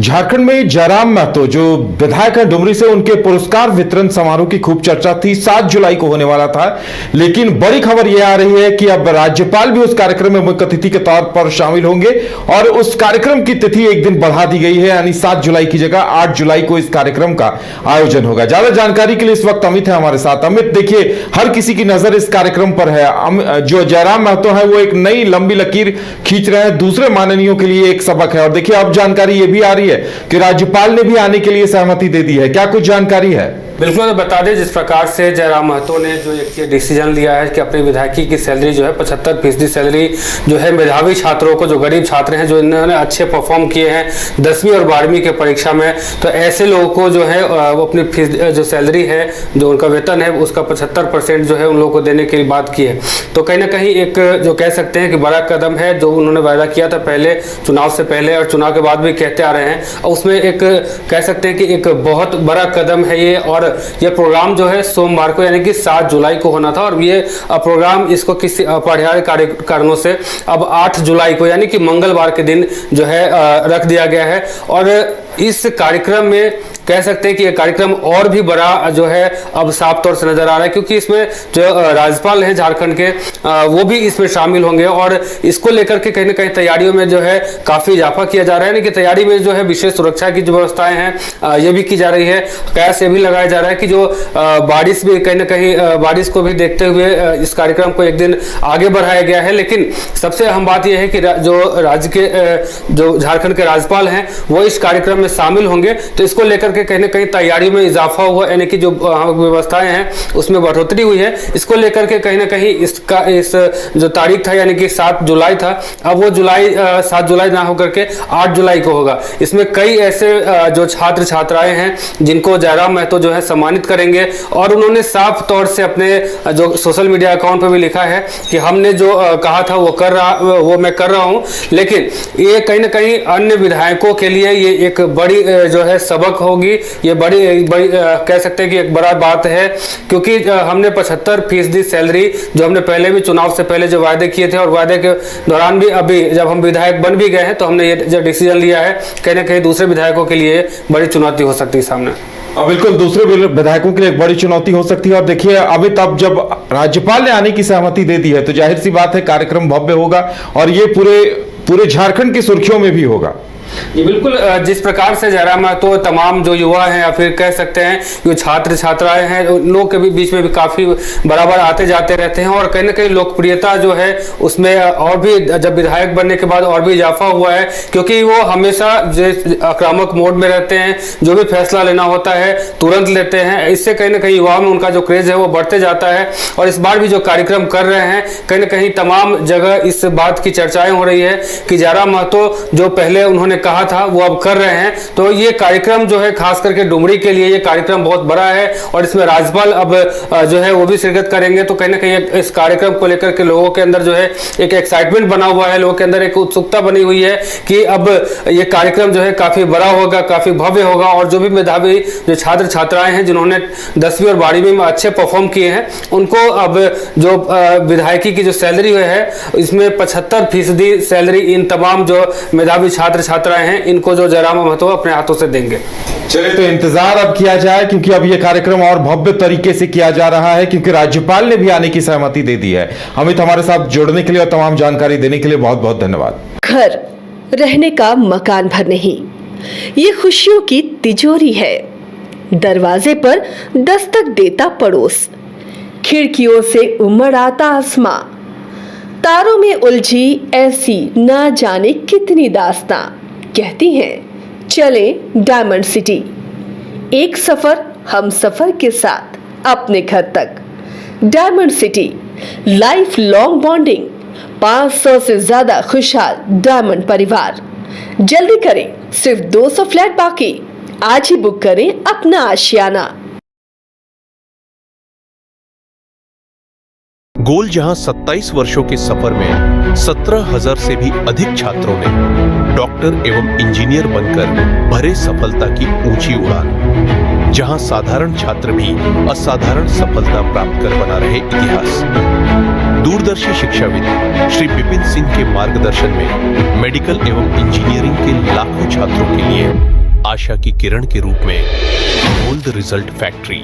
झारखंड में जयराम महतो जो विधायक है डुमरी से, उनके पुरस्कार वितरण समारोह की खूब चर्चा थी। 7 जुलाई को होने वाला था, लेकिन बड़ी खबर यह आ रही है कि अब राज्यपाल भी उस कार्यक्रम में मुख्य अतिथि के तौर पर शामिल होंगे और उस कार्यक्रम की तिथि एक दिन बढ़ा दी गई है, यानी 7 जुलाई की जगह 8 जुलाई को इस कार्यक्रम का आयोजन होगा। ज्यादा जानकारी के लिए इस वक्त अमित है हमारे साथ। अमित, देखिए, हर किसी की नजर इस कार्यक्रम पर है। जो जयराम महतो है वो एक नई लंबी लकीर खींच रहे हैं, दूसरे माननीयों के लिए एक सबक है। और देखिए, अब जानकारी ये भी आ रही है कि राज्यपाल ने भी आने के लिए सहमति दे दी है। क्या कुछ जानकारी है? बिल्कुल, तो बता दें, जिस प्रकार से जयराम महतो ने जो एक डिसीजन लिया है कि अपनी विधायकी की सैलरी जो है 75% सैलरी जो है मेधावी छात्रों को, जो गरीब छात्र हैं, जो इन्होंने अच्छे परफॉर्म किए हैं 10वीं और 12वीं के परीक्षा में, तो ऐसे लोगों को जो है वो अपनी फीस जो सैलरी है, जो उनका वेतन है, उसका 75% जो है उन लोगों को देने की बात की है। तो कहीं ना कहीं एक जो कह सकते हैं कि बड़ा कदम है, जो उन्होंने वायदा किया था पहले, चुनाव से पहले और चुनाव के बाद भी कहते आ रहे हैं, और उसमें एक कह सकते हैं कि एक बहुत बड़ा कदम है ये। और ये प्रोग्राम जो है सोमवार को यानी कि 7 जुलाई को होना था, और ये प्रोग्राम इसको किसी अपरिहार्य कारणों से अब 8 जुलाई को यानी कि मंगलवार के दिन जो है रख दिया गया है। और इस कार्यक्रम में कह सकते हैं कि ये कार्यक्रम और भी बड़ा जो है अब साफ तौर से नजर आ रहा है, क्योंकि इसमें जो राज्यपाल हैं झारखंड के, वो भी इसमें शामिल होंगे। और इसको लेकर के कहीं ना कहीं तैयारियों में जो है काफी इजाफा किया जा रहा है, यानी कि तैयारी में जो है विशेष सुरक्षा की जो व्यवस्थाएं हैं ये भी की जा रही है। कयास ये भी लगाया जा रहा है कि जो बारिश भी कहीं ना कहीं बारिश को भी देखते हुए इस कार्यक्रम को एक दिन आगे बढ़ाया गया है। लेकिन सबसे अहम बात यह है कि जो राज्य के जो झारखंड के राज्यपाल हैं वो इस कार्यक्रम में शामिल होंगे, तो इसको लेकर कहीं ना कहीं तैयारी में इजाफा हुआ, यानी कि जो व्यवस्थाएं हैं उसमें बढ़ोतरी हुई है। इसको लेकर के कहीं ना कहीं इस जो तारीख था यानी कि 7 जुलाई था, अब वो 7 जुलाई ना होकर के 8 जुलाई को होगा। इसमें कई ऐसे जो छात्र छात्राएं हैं जिनको जयराम महतो जो है सम्मानित करेंगे, और उन्होंने साफ तौर से अपने जो सोशल मीडिया अकाउंट पर भी लिखा है कि हमने जो कहा था वो मैं कर रहा हूं। लेकिन ये कहीं ना कहीं अन्य विधायकों के लिए ये एक बड़ी जो है सबक होगी, ये बड़ी कह सकते हैं कि एक बड़ा बात है, क्योंकि हमने 75% सैलरी जो हमने पहले भी चुनाव से पहले जो वायदे किए थे, और वायदे के दौरान भी अभी जब हम विधायक बन भी गए हैं, तो हमने ये जो डिसीजन लिया है, कहीं ना कहीं दूसरे विधायकों के लिए बड़ी चुनौती हो सकती है सामने। बिल्कुल, दूसरे विधायकों के लिए एक बड़ी चुनौती हो सकती है। और देखिए, अभी तब जब राज्यपाल ने आने की सहमति दे दी है, तो जाहिर सी बात है कार्यक्रम भव्य होगा, और ये पूरे झारखंड की सुर्खियों में भी होगा। ये बिल्कुल, जिस प्रकार से जयराम महतो तमाम जो युवा हैं या फिर कह सकते हैं जो छात्र छात्राएं हैं, उन लोगों के भी बीच में भी काफी बराबर आते जाते रहते हैं, और कहीं ना कहीं लोकप्रियता जो है उसमें और भी जब विधायक बनने के बाद और भी इजाफा हुआ है, क्योंकि वो हमेशा आक्रामक मोड में रहते हैं, जो भी फैसला लेना होता है तुरंत लेते हैं। इससे कहीं ना कहीं युवाओं में उनका जो क्रेज है वो बढ़ते जाता है। और इस बार भी जो कार्यक्रम कर रहे हैं, कहीं ना कहीं तमाम जगह इस बात की चर्चाएं हो रही है कि जयराम महतो जो पहले उन्होंने कहा था वो अब कर रहे हैं। तो ये कार्यक्रम जो है खास करके डुमरी के लिए ये कार्यक्रम बहुत बड़ा है, और इसमें राज्यपाल अब जो है वो भी शिरकत करेंगे। तो कहीं ना कहीं इस कार्यक्रम को लेकर के लोगों के अंदर जो है एक एक्साइटमेंट बना हुआ है, लोगों के अंदर एक उत्सुकता बनी हुई है कि अब ये कार्यक्रम जो है काफी बड़ा होगा, काफी भव्य होगा, और जो भी मेधावी जो छात्र छात्राएं हैं जिन्होंने 10वीं और 12वीं में अच्छे परफॉर्म किए हैं, उनको अब जो विधायकी की जो सैलरी है इसमें 75% सैलरी इन तमाम जो मेधावी छात्र छात्राएं हैं, इनको जो जयराम महतो अपने हाथों से देंगे। चलिए, तो इंतजार अब किया जाए, क्योंकि अब यह कार्यक्रम और भव्य तरीके से किया जा रहा है, क्योंकि राज्यपाल ने भी आने की सहमति दे दी है। अमित, हमारे साथ जुड़ने के लिए और तमाम जानकारी देने के लिए बहुत बहुत धन्यवाद। घर रहने का मकान भर नहीं, ये खुशियों की तिजोरी है। दरवाजे पर दस्तक देता पड़ोस, खिड़कियों से उमड़ आता आसमां, तारों में उलझी ऐसी ना जाने कितनी दास्तां। कहती हैं चले डायमंड सिटी, एक सफर हम सफर के साथ अपने घर तक। Diamond city, life long bonding, 500 से ज्यादा खुशहाल डायमंड परिवार। जल्दी करें, सिर्फ 200 फ्लैट बाकी, आज ही बुक करें अपना आशियाना। गोल जहां 27 वर्षों के सफर में 17,000 से भी अधिक छात्रों ने डॉक्टर एवं इंजीनियर बनकर भरे सफलता की ऊंची उड़ान, जहां साधारण छात्र भी असाधारण सफलता प्राप्त कर बना रहे इतिहास। दूरदर्शी शिक्षाविद श्री विपिन सिंह के मार्गदर्शन में मेडिकल एवं इंजीनियरिंग के लाखों छात्रों के लिए आशा की किरण के रूप में गोल्ड रिजल्ट फैक्ट्री।